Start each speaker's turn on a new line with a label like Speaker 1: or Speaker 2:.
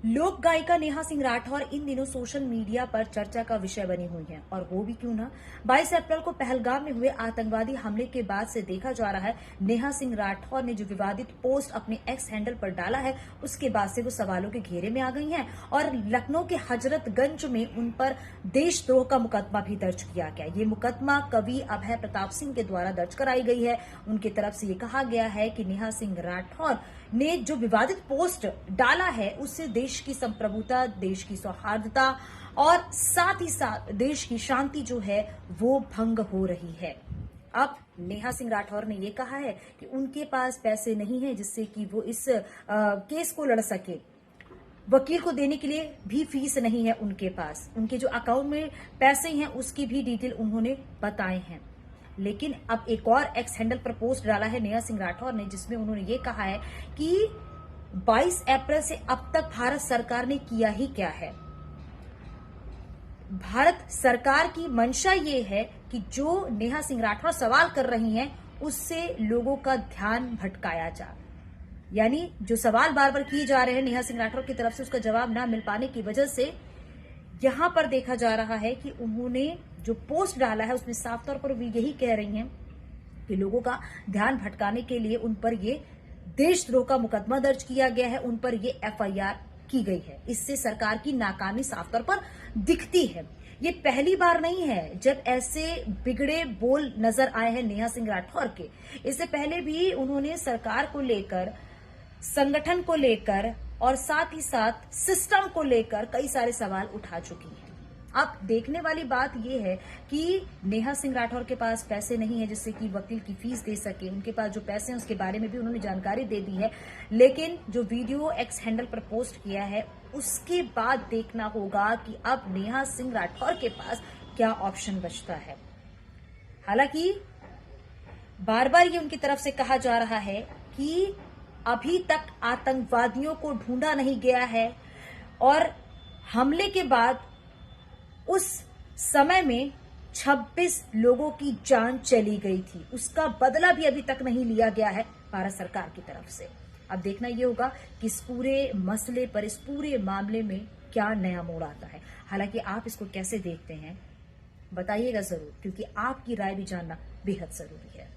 Speaker 1: लोक गायिका नेहा सिंह राठौर इन दिनों सोशल मीडिया पर चर्चा का विषय बनी हुई हैं और वो भी क्यों ना। 22 अप्रैल को पहलगाम में हुए आतंकवादी हमले के बाद से देखा जा रहा है नेहा सिंह राठौर ने जो विवादित पोस्ट अपने एक्स हैंडल पर डाला है उसके बाद से वो सवालों के घेरे में आ गई हैं और लखनऊ के हजरतगंज में उन पर देशद्रोह का मुकदमा भी दर्ज किया गया। ये मुकदमा कवि अभय प्रताप सिंह के द्वारा दर्ज कराई गई है। उनकी तरफ से ये कहा गया है कि नेहा सिंह राठौर ने जो विवादित पोस्ट डाला है उससे देश की संप्रभुता, देश की सौहार्दता और साथ ही साथ देश की शांति जो है वो भंग हो रही है। अब नेहा सिंह राठौर ने ये कहा है कि उनके पास पैसे नहीं है जिससे कि वो इस केस को लड़ सके। वकील को देने के लिए भी फीस नहीं है उनके पास। उनके जो अकाउंट में पैसे हैं उसकी भी डिटेल उन्होंने बताए हैं। लेकिन अब एक और एक्स हैंडल पर पोस्ट डाला है नेहा सिंह राठौर ने जिसमें उन्होंने ये कहा है कि 22 अप्रैल से अब तक भारत सरकार ने किया ही क्या है। भारत सरकार की मंशा ये है कि जो नेहा सिंह राठौर सवाल कर रही हैं उससे लोगों का ध्यान भटकाया जाए। यानी जो सवाल बार बार किए जा रहे हैं नेहा सिंह राठौर की तरफ से उसका जवाब ना मिल पाने की वजह से यहां पर देखा जा रहा है कि उन्होंने जो पोस्ट डाला है उसमें साफ तौर पर भी यही कह रही हैं कि लोगों का ध्यान भटकाने के लिए उन पर ये देशद्रोह का मुकदमा दर्ज किया गया है, उन पर ये एफआईआर की गई है। इससे सरकार की नाकामी साफ तौर पर दिखती है। ये पहली बार नहीं है जब ऐसे बिगड़े बोल नजर आए हैं नेहा सिंह राठौर के। इससे पहले भी उन्होंने सरकार को लेकर, संगठन को लेकर और साथ ही साथ सिस्टम को लेकर कई सारे सवाल उठा चुकी हैं। अब देखने वाली बात यह है कि नेहा सिंह राठौर के पास पैसे नहीं है जिससे कि वकील की फीस दे सके। उनके पास जो पैसे हैं उसके बारे में भी उन्होंने जानकारी दे दी है, लेकिन जो वीडियो एक्स हैंडल पर पोस्ट किया है उसके बाद देखना होगा कि अब नेहा सिंह राठौर के पास क्या ऑप्शन बचता है। हालांकि बार बार ये उनकी तरफ से कहा जा रहा है कि अभी तक आतंकवादियों को ढूंढा नहीं गया है और हमले के बाद उस समय में 26 लोगों की जान चली गई थी, उसका बदला भी अभी तक नहीं लिया गया है भारत सरकार की तरफ से। अब देखना यह होगा कि इस पूरे मसले पर, इस पूरे मामले में क्या नया मोड़ आता है। हालांकि आप इसको कैसे देखते हैं बताइएगा जरूर, क्योंकि आपकी राय भी जानना बेहद जरूरी है।